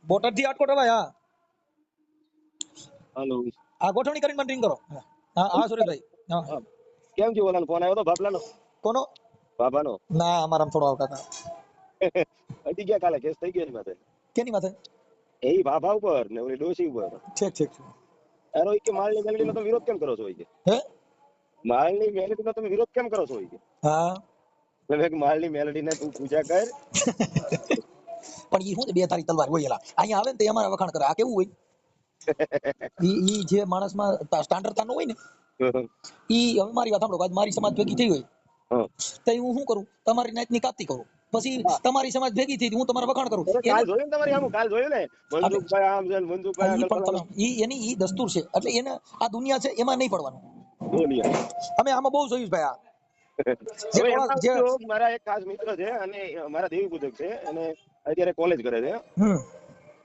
બોટાદ થી આટકોટ અવાય. હા હાલો. આ ગોઠવણી કરીને મને રિંગ કરો. હા હા સુરેશભાઈ. હા હા. કેમ થયું ઓલાનો ફોન આવ્યો તો બાપલાનો? કોનો? બાબાનો. ના અમારા થોડો આવતા હતા. અડી ગયા કાલે કેસ થઈ ગયો એની માથે. કેની માથે? એ બાબા ઉપર ને ઓલી ડોશી ઉપર. ઠીક ઠીક. એનો ઈ કે માળની મેલડીનો તમે વિરોધ કેમ કરો છો ઈ કે? હે? માળની મેલડીનો તમે વિરોધ કેમ કરો છો ઈ કે? હા મેં કીધું માળની મેલડીને તું પૂજા કર. પણ ઈ શું છે, બે તારી તલવાર હોય એલા. અહીંયા આવે ને તે અમારા વખાણ કરે. આ કેવું હોય? ઈ જે માણસમાં સ્ટાન્ડર્ડતા નો હોય ને, ઈ હવે મારી વાત સાંભળો. આજ મારી સમાજ ભેગી થઈ હોય હા. તો હું શું કરું? તમારી નાતની કાપતી કરું. પછી હા. તમારી સમાજ ભેગી થઈ હું તમારા વખાણ કરું. અરે કાલ જોયું ને તમારી આમ કાલ જોયું ને એટલે મનસુખભાઈ આમ છે ને મનસુખભાઈ ઈ આગળ પણ તમે ઈ એની ઈ દસ્તુર છે. એટલે એને આ દુનિયા છે એમાં નહીં પડવાનું. દુનિયા. અમે આમાં બહુ જોયું ભાઈ. આ જે હવે થોડા એમાં જે શું, મારા એક ખાસ મિત્ર છે અને મારા દેવી પૂજક છે અને અત્યારે કોલેજ કરે છે. હમ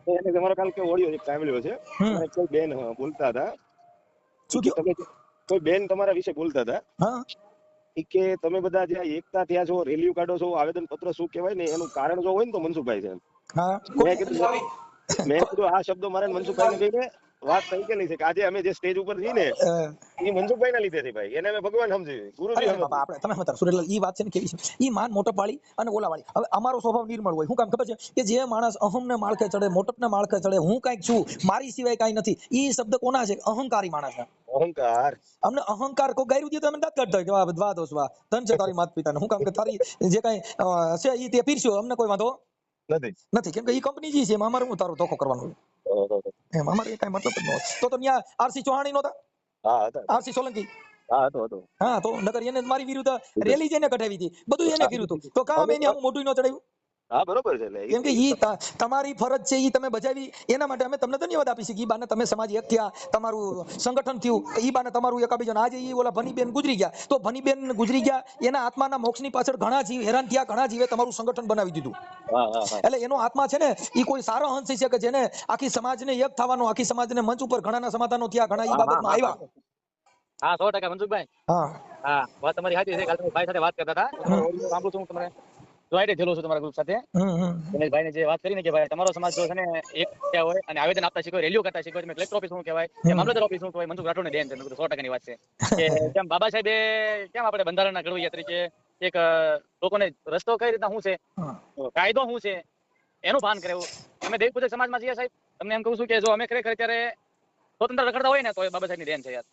તો એને તમારો કાલ કે ઓડિયો એક સાંભળ્યો છે. હમ તમારે કોઈ બેન બોલતા હતા શું કે થયું? તમે કોઈ બેન તમારા વિશે બોલતા હતા હા કે તમે બધા જે એકતા થયા છો, રેલીઓ કાઢો છો, આવેદન પત્ર શું કહેવાય ને એનું કારણ જો હોય ને તો મનસુખભાઈ છે. હા મેં કીધું આ શબ્દો મારે મનસુખભાઈ ને કહીને વાત થઈ ગયેલી છે કે આજે અમે જે સ્ટેજ ઉપર છીએ ને એ મનસુખભાઈ ના લીધે છે ભાઈ. એને અમે ભગવાન સમજી, ગુરુજી અરે સમજી. બાપા આપણે તમે મત સુરેલાલ ઈ વાત છે ને કેવી છે? ઈ માન મોટપ વાળી અને ઓલા વાળી. હવે અમારો સ્વભાવ નિર્મળ હોય. શું કામ ખબર છે? કે જે માણસ અહમને માળખે ચડે, મોટપને માળખે ચડે, હું કાંઈક છું, મારી સિવાય કાંઈ નથી, ઈ શબ્દ કોના છે? અહંકારી માણસ છે. અહંકાર. અમને અહંકાર કોઈ ગાયરું દે તો અમે દાંત કાઢતા હોય કે વાહ દોસ્ત વાહ, ધન છે તારી માત પિતાને. હું કામ કે તારી જે કાંઈ છે ઈ તે પીરસ્યો, અમને કોઈ વાંધો નથી. નથી. કેમ કે ઈ કંપની જી છે, એમાં અમારે હું તારો ધોખો કરવાનો હોય. એમ અમારે કાંઈ મતલબ જ ન હોય. તો ત્યાં આરસી ચૌહાણી નહોતા? હા હતા. આરસી સોલંકી. હા હતો. હા તો નગર એને મારી વિરુદ્ધ રેલી જેને કઢાવી હતી, બધું એને કર્યું હતું. તો કામ એને આમ મોઢું ન ચડાવ્યું? હા બરોબર છે. એટલે કેમ કે ઈ તમારી ફરજ છે, ઈ તમે બજાવી. એના માટે અમે તમને ધન્યવાદ આપી છીએ. ઈ બાને તમે સમાજ એક થયા, તમારું સંગઠન થયું, ઈ બાને તમારું એકાબીજાને. આજે ઈ ઓલા ભનીબેન ગુજરી ગયા, તો ભનીબેન ગુજરી ગયા એના આત્માના મોક્ષની પાછળ ઘણા જીવ હેરાન થયા, ઘણા જીવે તમારું સંગઠન બનાવી દીધું. હા હા હા. એટલે એનો આત્મા છે ને, ઈ કોઈ સારો હંસ છે કે જેને આખી સમાજને એક થવાનો, આખી સમાજને મંચ ઉપર ઘણાના સમાધાનો થયા, ઘણા ઈ બાબતમાં આવ્યા. હા 100% મનસુખભાઈ. હા હા વાત તમારી સાચી છે. કાલે તમે ભાઈ સાથે વાત કરતા હતા, હું તમારો ઓડિયો સાંભળું છું. તમારે જોઈન્ટ થયેલો છું તમારા ગ્રુપ સાથે. ભાઈને જે વાત કરીને કે ભાઈ તમારો સમાજ જો છે ને એક થયા હોય અને આવેદન આપતા શીખો, રેલીઓ કરતા શીખો. તમે કલેક્ટર ઓફિસ શું કહેવાય, મામલતદાર ઓફિસ શું કહેવાય, મનસુખ રાઠોડને દેન છે. 100% ની વાત છે કે કેમ બાબા સાહેબે કેમ આપણે બંધારણના ઘડવૈયા તરીકે એક લોકોને રસ્તો કઈ રીતના શું છે, કાયદો શું છે એનું ભાન કરે. અમે દેવ પૂજક સમાજમાં છીએ સાહેબ. તમને એમ કહું છું કે જો અમે ખરેખર અત્યારે સ્વતંત્ર રખડતા હોય ને તો એ બાબા સાહેબની દેન છે યાર.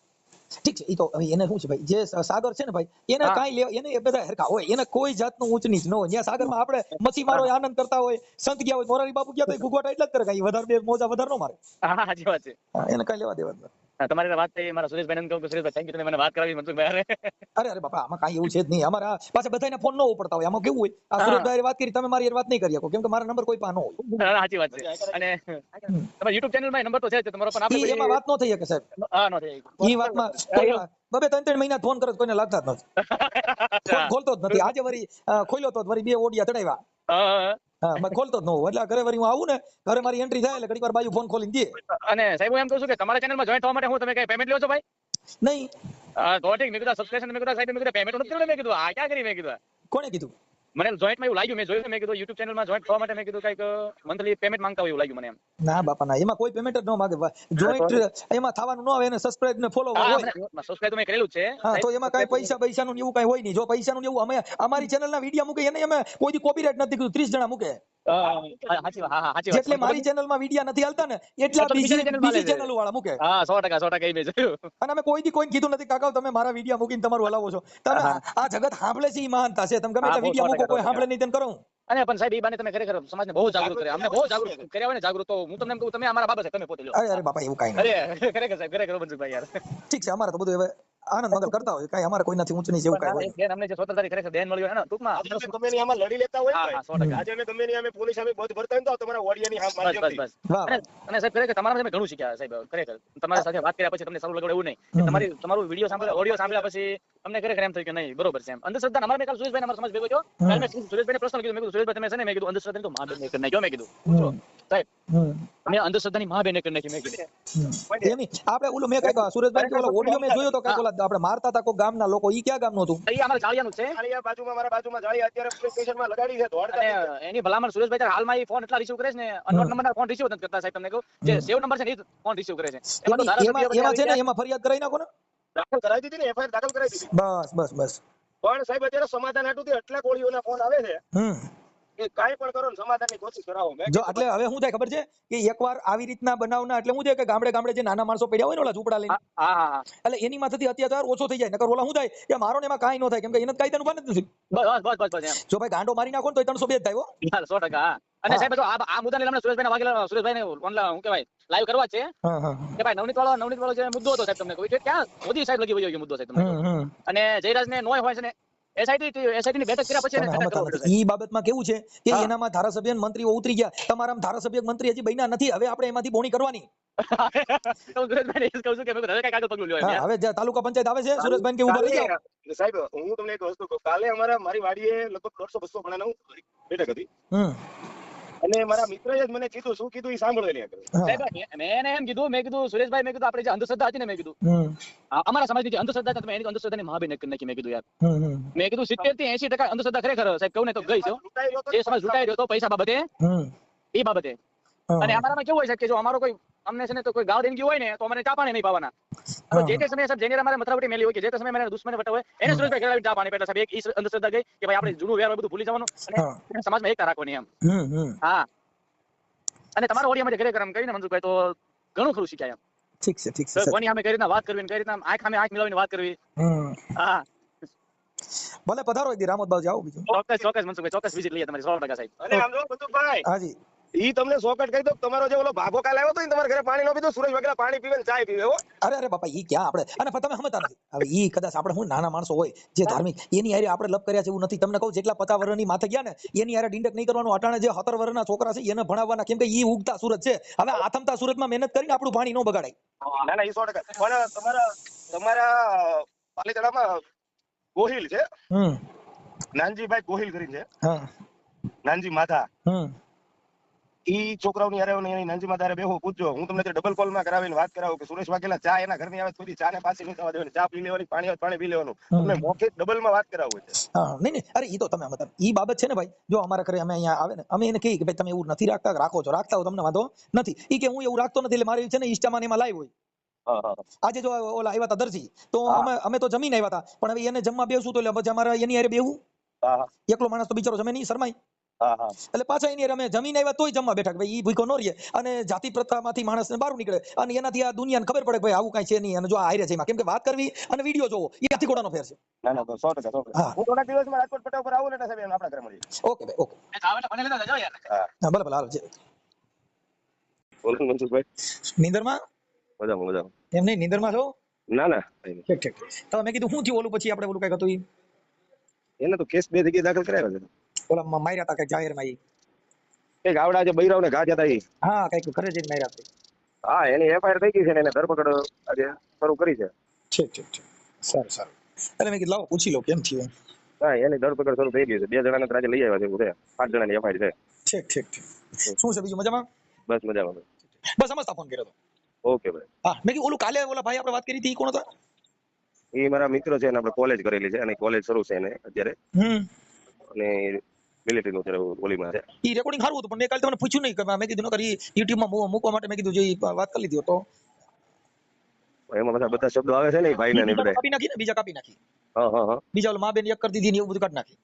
ઠીક છે. ઈ તો હવે એને શું છે ભાઈ, જે સાગર છે ને ભાઈ, એને કાંઈ લેવા, એને એ બધા હરખા હોય, એને કોઈ જાતનું ઊંચ નીચ ન હોય. જ્યાં સાગરમાં આપણે મચ્છી મારો આનંદ કરતા હોય, સંત ગયા હોય, મોરારી બાપુ ગયા તો ભૂગવાટા એટલા જ કરે, કાંઈ વધારે બે મોજા વધારે ન મારે. હા સાચી વાત છે. એને કાંઈ લેવા દેવા જ નથી. તમારી વાત થઈ મારા સુરેશભાઈ કહું કે સુરેશભાઈ થેન્ક યુ, તમે મને વાત કરાવી મનસુખભાઈ. અરે બાપા, આમાં કાંઈ એવું છે જ નહીં. અમારા પાછા બધાને ફોન ન ઉપડતા હોય. આમાં કેવું હોય, આ સુરેશભાઈ વાત કરી, તમે મારી વાત નહીં કરી શકો, કેમ કે મારા નંબર કોઈ પાસે ન હોય. સાચી વાત છે. અને તમારા યુટ્યુબ ચેનલમાં નંબર તો છે જ તમારો, પણ આપણે ઈ એમાં વાત ન થઈ શકે સાહેબ. હા નો થઈ ઈ વાતમાં કોઈ બબે 3-3 મહિના ફોન કરે કોઈને લાગતા જ નથી. ફોન ખોલતો જ નથી. આજે વળી ખોલ્યો તો વળી 2 ઓડિયા ચડાવ્યા. હા મેં ખોલતો જ ન હોઉં. એટલે ઘરે વળી હું આવું ને, ઘરે મારી એન્ટ્રી થાય એટલે ઘડીક વાર બાજુ ફોન ખોલીને દે. અને સાહેબ હું એમ કહું છું કે તમારા ચેનલમાં જોઈન્ટ થવા માટે હું તમે કઈ પેમેન્ટ લ્યો છો ભાઈ? નહીં. તો ઠીક. મેં કીધું સબસ્ક્રિપ્શન, મેં કીધું સાહેબ, મેં કીધું પેમેન્ટ નથી કર્યું. મેં કીધું આ ક્યાં કરી? મેં કીધું કોણે કીધું? મને જોઈન્ટમાં એવું લાગ્યું. મેં જોયું, મેં કીધું યુટ્યુબ ચેનલમાં જોઈન્ટ થવા માટે મેં કીધું કઈક મંથલી પેમેન્ટ માંગતા હોય એવું લાગ્યું મને એમ. ના બાપા ના, એમાં કોઈ પેમેન્ટ જ ન માંગે. જોઈન્ટ એમાં થવાનું ન આવે, એને સબસ્ક્રાઇબ ને ફોલો હોય. સબસ્ક્રાઇબ તો મેં કરેલું જ છે. હા તો એમાં કાંઈ પૈસાનું ને એવું કાંઈ હોય નહીં. જો પૈસાનું ને એવું અમે અમારી ચેનલના વિડીયો મૂકે એને અમે કોઈ દી કોપીરાઈટ નથી કીધું. 30 જણા મૂકે. સાચી વાત. હા સાચી વાત. જેટલે મારી ચેનલમાં વિડીયો નથી હાલતા ને એટલા બીજી ચેનલ વાળા મૂકે. હા 100% મેં જોયું. અને અમે કોઈ દી કોઈ કીધું નથી કાકા તમે મારા વિડીયો મૂકીને તમારું હલાવો છો. તમે આ જગત સાંભળે છે, ઈ મહાનતા છે. તમે ગમે એટલા વિડીયો મૂકો, કોઈ સાંભળે નહીં તેમ કરો. અને પણ સાહેબ ઈ બાને તમે ખરેખર સમાજને બહુ જાગૃત કર્યા. અમને બહુ જાગૃત કર્યા હોય ને, જાગૃત. તો હું તમને એમ કહું, તમે અમારા બાબા છે, તમે પોતે લો. અરે બાપા એવું કાંઈ નહીં. અરે ખરેખર સાહેબ, ખરેખર મનસુખભાઈ યાર. ઠીક છે. અમારે તો બધું હવે આનંદ મંગલ કરતા હોય. કાંઈ અમારે કોઈ નથી ઊંચ નીચ એવું કાંઈ હોય. બેન અમને જે સ્વતંત્રતા ખરેખર બેન મળ્યો ને ટૂંકમાં ગમે ની આમાં લડી લેતા હોય હા, ને હા, 100%. આજે અમે ગમે ની અમે પોલીસ સામે બધ ભરતા હોય તો તમારા ઓડિયાની બસ માધ્યમથી. બસ. વાહ અને સાહેબ ખરેખર તમારા મેં ઘણું શીખ્યા સાહેબ. ખરેખર તમારી સાથે વાત કર્યા પછી તમને સારું લાગ્યું એવું નહીં કે તમારું વિડીયો સાંભળ્યા, ઓડિયો સાંભળ્યા પછી તમને ખરેખર એમ થયું કે નહીં બરોબર છે એમ. અંધશ્રદ્ધા અમારે મેં કાલ સુરેશભાઈ અમારા સમાજ ભેગો થયો. કાલ મેં સુરેશભાઈને પ્રશ્ન કીધું, મેં કીધું સુરેશભાઈ તમે છે ને, મેં કીધું અંધશ્રદ્ધા તો માં બેન નહીં ગયો. મેં કીધું પૂછો સાહેબ હમ મેં અંધશ્રદ્ધાની મહાબેન કરી નાખી મેં કીધું. એની આપણે ઓલું મેં કઈક સુરેશભાઈ કે ઓલો ઓડિયો મેં જોયો તો કઈક ઓલા આપણે મારતા હતા કોઈ ગામના લોકો ઈ ક્યાં ગામનું હતું? એ અમારા જાળિયાનું જ છે જાળિયા બાજુમાં મારા બાજુમાં જાળિયા અત્યારે પોલીસ સ્ટેશનમાં લગાડી છે દોડતા અને એની ભલામણ સુરેશભાઈ ત્યારે હાલમાં એ ફોન એટલા રિસીવ કરે છે ને અનનોન નંબરના ફોન રિસીવ નથી કરતા સાહેબ તમને કહું જે સેવ નંબર છે ને એ ફોન રિસીવ કરે છે એમાં તો એમાં છે ને એમાં ફરિયાદ કરાવી નાખો ને. દાખલ કરાવી દીધી ને એફઆઈઆર દાખલ કરાવી દીધી બસ બસ બસ. પણ સાહેબ અત્યારે સમાધાન હાટુથી એટલા કોળીઓના ફોન આવે છે હમ કે કાંઈ પણ કરો ને સમાધાનની કોશિશ કરાવો મેં જો એટલે હવે શું થાય ખબર છે કે એકવાર આવી રીતના બનાવના એટલે શું છે કે ગામડે ગામડે જે નાના માણસો પડ્યા હોય ને ઓલા ઝૂંપડા લઈને હા હા હા એટલે એની માંથી અત્યાચાર ઓછો થઈ જાય નકર ઓલા શું થાય કે મારો ને એમાં કાંઈ ન થાય કેમ કે એને કાયદાનું ભાન જ નથી. બસ એમ જો ભાઈ ગાંડો મારી નાખો ને તો 302 જ થાય હો. 100% હા અને સાહેબ જો આ મુદ્દાને લઈને સુરેશભાઈને વાગેલા સુરેશભાઈને ઓનલાઈન હું કહેવાય લાઈવ કરવા છે હા હા કે ભાઈ નવનીત વાળો જે મુદ્દો હતો સાહેબ તમને કહું કે ક્યાં મોદી સાહેબ લગી વયો ગયો મુદ્દો સાહેબ તમને કહું. અને જયરાજ ને નોય હોય છે ને એસઆઈટી ની બેઠક કર્યા પછી એને ખતમ કરવો પડશે. ઈ બાબતમાં કેવું છે કે એનામાં ધારાસભ્ય અને મંત્રીઓ ઉતરી ગયા તમારામાં ધારાસભ્ય મંત્રી હજી બન્યા નથી હવે આપણે એમાંથી બોણી કરવાની. તો સુરેશભાઈને એ જ કહું છું કે હવે કઈ કાગળ પગલું લેવાય હવે જે તાલુકા પંચાયત આવે છે સુરેશભાઈ કે ઉભા રહી જાઓ. સાહેબ હું તમને એક વસ્તુ કહું કાલે મારી વાડીએ લગભગ 150-200 ગણાનું બેઠક હતી અને મારા મિત્રએ જ મને કીધું શું કીધું એ સાંભળો એની આગળ સાહેબ મેં એમ કીધું મેં કીધું સુરેશભાઈ મેં કીધું આપણે જે અંધશ્રદ્ધા હતી ને મેં કીધું અમારા સમાજની જે અંધશ્રદ્ધા છે તમે એની અંધશ્રદ્ધાની મહાબેન કરી નાખી મેં કીધું યાર મેં કીધું 70 થી 80% અંધશ્રદ્ધા ખરેખર સાહેબ કહું ને તો ગઈ છે જે સમાજ લૂંટાઈ રહ્યો હતો પૈસા બાબતે એ બાબતે અને અમારામાં કેવું હોય છે કે જો અમારો કોઈ અમને છે ને તો કોઈ ગાવ દેનગી હોય ને તો અમને ચા પાણી નહીં પાવાના તો જે તે સમયે સાહેબ જેને અમારે મથરાવટી મેલી હોય કે જે તે સમયે મને દુશ્મન વટા હોય એને સુરેશભાઈ ઘેરાવી ચા પાણી પેલા સાહેબ એક ઈ અંધશ્રદ્ધા ગઈ કે ભાઈ આપણે જૂનું વેર બધું ભૂલી જવાનું અને સમાજમાં એકતા રાખવાની એમ હા અને તમારા ઓડિયામાં જે ઘરે કરમ કરીને મનસુખભાઈ તો ઘણું ખરું શીખ્યા એમ ઠીક છે ઠીક છે કોની સામે કઈ રીતના વાત કરવી કઈ રીતના આંખ સામે આંખ મિલાવીને વાત કરવી હા ભલે પધારો દી રામોદ બાજુ આવો બીજું ચોક્કસ મનસુખભાઈ ચોક્કસ વિઝિટ લઈએ તમારી 100% સાહેબ અને આમ જો બંદુકભાઈ હાજી ઈ તમને શોર્ટકટ કહી દો તમારો જે ઓલો ભાગો કાલે આવ્યો તો ને તમારા ઘરે પાણી નો પીધું સુરેશ વગેરે પાણી પીવે ને ચાય પીવે હો અરે બાપા ઈ ક્યાં આપણે અને તમે સમજતા નથી હવે ઈ કદાચ આપણે હું નાના માણસો હોય જે ધાર્મિક એની હારે આપણે લપ કર્યા છે એવું નથી તમને કહું જેટલા 50 વર્ષની માથે ગયા ને એની હારે ડિંડક નહીં કરવાનું અટાણે જે 17 વર્ષના છોકરા છે એને ભણાવવાના કેમ કે ઈ ઉગતા સુરત છે હવે આથમતા સુરતમાં મહેનત કરીને આપણું પાણી ન બગાડાય ના ઈ 100% પણ તમારા પાલીતાણામાં ગોહિલ છે નાનજીભાઈ ગોહિલ કરીને છે હા નાનજી માથા ઈ છોકરાઓની હારે એની નાનજી માથા હારે બેહો પૂછજો હું તમને ડબલ કોલ માં કરાવીને વાત કરાવું કે સુરેશ વાઘેલા ચા એના ઘરની આવે કોઈ ચા ને પાછી નહીં થવા દેવાની ચા પી લેવાની પાણી આવે પાણી પી લેવાનું તમને મોખિક ડબલ માં વાત કરાવું છે હા નહીં અરે ઈ તો તમે મતલબ ઈ બાબત છે ને ભાઈ જો અમારા ઘરે અમે અહીંયા આવે ને અમે એને કહીએ કે ભાઈ તમે એવું નથી રાખતા રાખો છો રાખતા હો તમને વાંધો નથી ઈ કે હું એવું રાખતો નથી એટલે મારી છે ને ઇન્સ્ટામાં ને એમાં લાઈવ હોય આજે જો ઓલા આવ્યા હતા દરજી તો અમે તો જમીન આવ્યા હતા પણ હવે એને જમવા બેસું તો એટલે પછી અમારે એની હારે બેહું એકલો માણસ તો બિચારો જમે નહીં શરમાય એટલે પાછા એની અમે જમીન આવ્યા તોય જમવા બેઠા ભાઈ ઈ ભૂખો ન રહે અને જાતિ પ્રથામાંથી માણસ બહાર નીકળે અને એનાથી આ દુનિયાને ખબર પડે ભાઈ આવું કઈ છે નહીં અને જો આ હારે છે એમાં કેમ કે વાત કરવી અને વિડીયો જોવો એ હાથી ઘોડાનો ફેર છે ના ના 100% હું થોડા દિવસમાં રાજકોટ પટ્ટા ઉપર આવું ને સાહેબ આપણા ઘરે મળીએ ઓકે ભાઈ ઓકે હા ભલે ભલે હાલો છે બોલો મનસુખભાઈ નીંદરમાં મજામાં એમ નહીં નીંદરમાં છો ના ના ઠીક ઠીક તો મેં કીધું શું થયું ઓલું પછી આપણે ઓલું કઈ હતું એને તો કેસ 2 જગ્યાએ દાખલ કરાવ્યો છે ઓલા માર્યા હતા કઈ જાહેરમાં એક આવડા જે બૈરાવને ઘા જતા ઈ હા કઈક ઘરે જઈને માર્યા હતા હા એની એફઆઈઆર થઈ ગઈ છે ને એને ધરપકડ આજે શરૂ કરી છે ઠીક ઠીક ઠીક સારું સારું એટલે મેં કીધું લાવો પૂછી લો કેમ થયું હા એની ધરપકડ શરૂ થઈ ગઈ છે 2 જણાને આજે લઈ આવ્યા છે એવું છે 8 જણાની એફઆઈઆર છે ઠીક ઠીક ઠીક શું છે બીજું મજામાં બસ મજામાં બસ સમજતા ફોન કર્યો હતો ઓકે ભાઈ હા મેં કીધું ઓલું કાલે ઓલા ભાઈ આપણે વાત કરી હતી ઈ કોણ હતા એ મારા મિત્ર છે અને આપણે કોલેજ કરેલી છે અને કોલેજ શરૂ છે એને અત્યારે અને મિલિટરી નું અત્યારે ઓલીમાં છે ઈ રેકોર્ડિંગ સારું હતું પણ મેં કાલે તમને પૂછ્યું નહીં કે મેં કીધું નકર ઈ YouTube માં મૂકવા માટે મેં કીધું જે વાત કરી લીધી તો એમાં બધા શબ્દો આવે છે ને એ ભાઈને ને બધા કાપી નાખી ને બીજા કાપી નાખી હા બીજા ઓલા મા બેન એક કરી દીધી ને એવું બધું કાઢી નાખી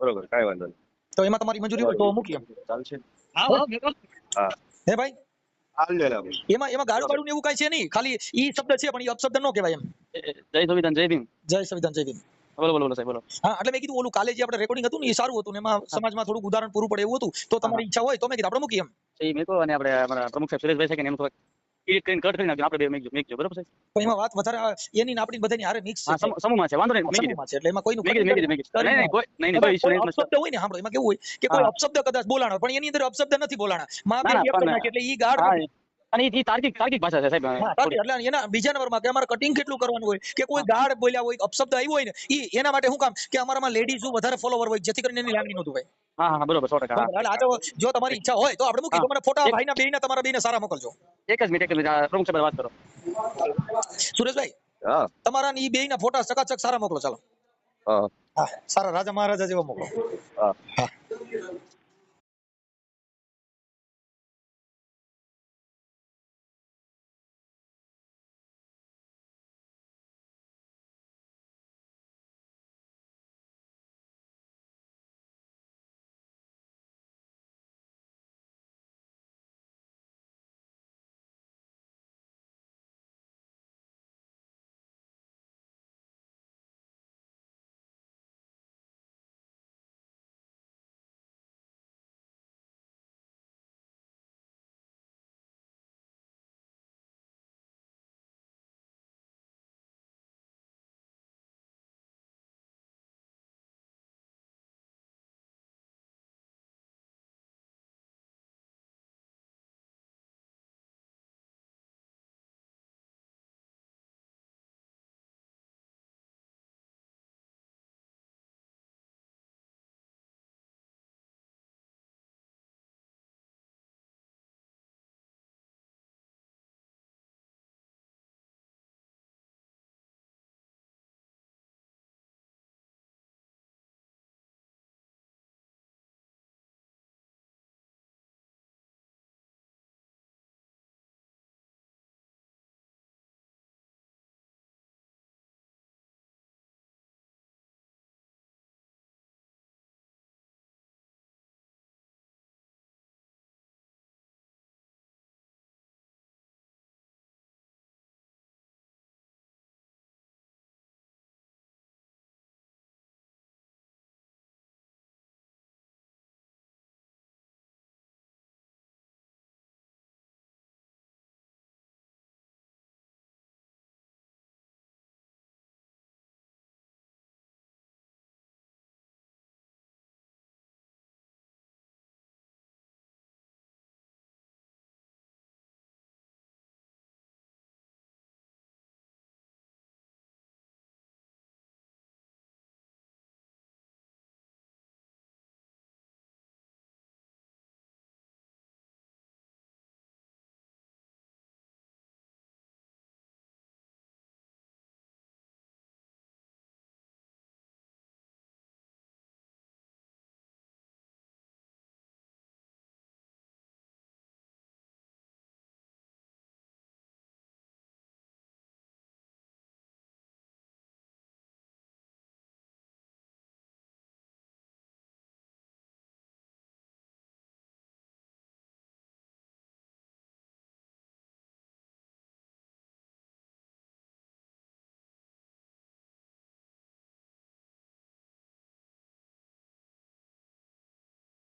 બરોબર કાંઈ વાંધો નહીં તો એમાં તમારી મંજૂરી હોય તો મૂકી એમ ચાલશે હા હે ભાઈ હાલ લે એમાં ગાળું બાળું ને એવું કઈ છે નહીં ખાલી ઈ શબ્દ છે પણ ઈ અપશબ્દ ન કહેવાય એમ જય સંવિધાન જય ભીમ જય સંવિધાન જય ભીમ બોલો સાહેબ બોલો હા એટલે મેં કીધું ઓલું કાલે જે આપણે રેકોર્ડિંગ હતું ને એ સારું હતું ને એમાં સમાજમાં થોડું ઉદાહરણ પૂરું પડે એવું હતું તો તમારી ઈચ્છા હોય તો મેં કીધું આપણે મૂકી એમ એ મેં કહો અને આપણે અમારા પ્રમુખ સાહેબ સુરેશભાઈ છે કે એમ થોડુંક એડિટ કરીને કટ કરીને નાખજો આપણે બે મેકજો બરાબર છે તો એમાં વાત વધારે એની ને આપણી બધાની હારે મિક્સ છે સમૂહમાં છે વાંધો નહીં સમૂહમાં છે એટલે એમાં કોઈનું નહીં કોઈ ઇશ્યુ નહીં અપશબ્દ હોય ને સાંભળો એમાં કેવું હોય કે કોઈ અપશબ્દ કદાચ બોલાણો પણ એની અંદર અપશબ્દ નથી બોલાણા માં બે એક કરી નાખી એટલે ઈ ગાળ અને ઈ તાર્કિક ભાષા છે સાહેબ. હા, તાર્કિક. એટલે એના બીજા નંબરમાં કે અમારે કટિંગ કેટલું કરવાનું હોય કે કોઈ ગાળ બોલ્યા હોય, અપશબ્દ આવ્યો હોય ને એના માટે શું કામ કે અમારામાં લેડીઝ વધારે ફોલોવર હોય જેથી કરીને એની લાગણી નહોતું ભાઈ. હા બરોબર 100%. હા. બરાબર. એટલે આ તો જો તમારી ઈચ્છા હોય તો આપણે મૂકી હા. તો મને ફોટા એક- ભાઈના બેયના તમારા બેયના સારા મોકલજો. એક જ મિનિટ પ્રમુખ સાહેબ વાત કરો. સુરેશભાઈ હા તમારા ને ઈ બેયના ફોટા ચકાચક સારા મોકલો ચાલો. હા હા, સારા રાજા મહારાજા જેવા મોકલો. હા હા.